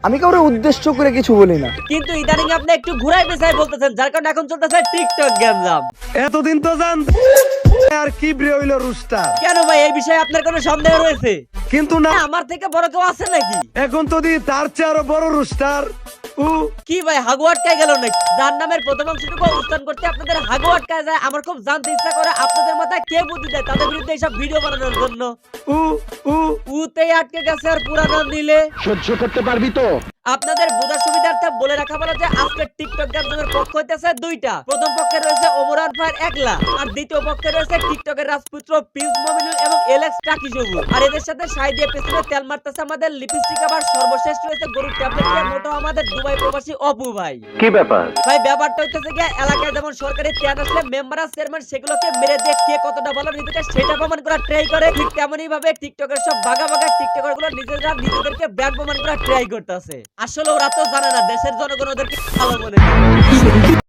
আমি কাউরে উদ্দেশ্য করে কিছু বলি না। কিন্তু ইদানিং আপনি একটু ঘুরাই পেছাই বলতেছেন, যার কারণে এখন চলতেছে টিকটক গ্যাঞ্জাম। এতদিন তো জান আর কি হইল রুস্টার। কেন ভাই, এই বিষয়ে আপনার কোনো সন্দেহ রয়েছে? কিন্তু না, আমার থেকে বড় কেউ আছে নাকি? এখন তো দি তার চেয়ে আরো বড় রুস্টার। কি ভাই, হাগু আটকায় গেল নাকি? যার নামের প্রথম অংশটুকু অনুষ্ঠান করতে আপনাদের হাগু আটকায় যায়। আমার খুব জানতে ইচ্ছা করে আপনাদের মাথায় কে বুদ্ধি দেয় তাদের বিরুদ্ধে এইসব ভিডিও বানানোর জন্য। উতেই আটকে গেছে আর পুরা নাম নিলে সহ্য করতে পারবি তো? আপনাদের বোঝার সুবিধার্থে বলে রাখা ভালো যে আজকে টিকটক গ্যাঞ্জামের পক্ষ হইতেছে দুইটা। প্রথম পক্ষে রয়েছে ওমর আরফার একলা, আর দ্বিতীয় পক্ষে রয়েছে টিকটকের রাজপুত্র প্রিন্স মমিনুল এবং এলেক্স টাকি সবুজ। আর এদের সাথে সাই দিয়ে পেছনে তেল মারতেছে আমাদের লিপস্টিক, আবার সর্বশেষ রয়েছে গরুর ট্যাবলেট দিয়ে মোটো আমাদের দুবাই প্রবাসী অপু ভাই। কি ব্যাপার ভাই, ব্যাপারটা হইতেছে গিয়ে এলাকায় যেমন সরকারি ত্যাগ আসলে মেম্বার আর চেয়ারম্যান সেগুলোকে মেরে দিয়ে কে কতটা ভালো নিজেকে সেটা প্রমাণ করা ট্রাই করে, ঠিক তেমনই ভাবে টিকটকের সব বাগা বাগা টিকটকার গুলো নিজেরা নিজেদেরকে ব্র্যান্ড প্রমাণ করা ট্রাই করতেছে। আসলে ওরা তো জানে না দেশের জনগণ ওদেরকে ভালো মনে করে।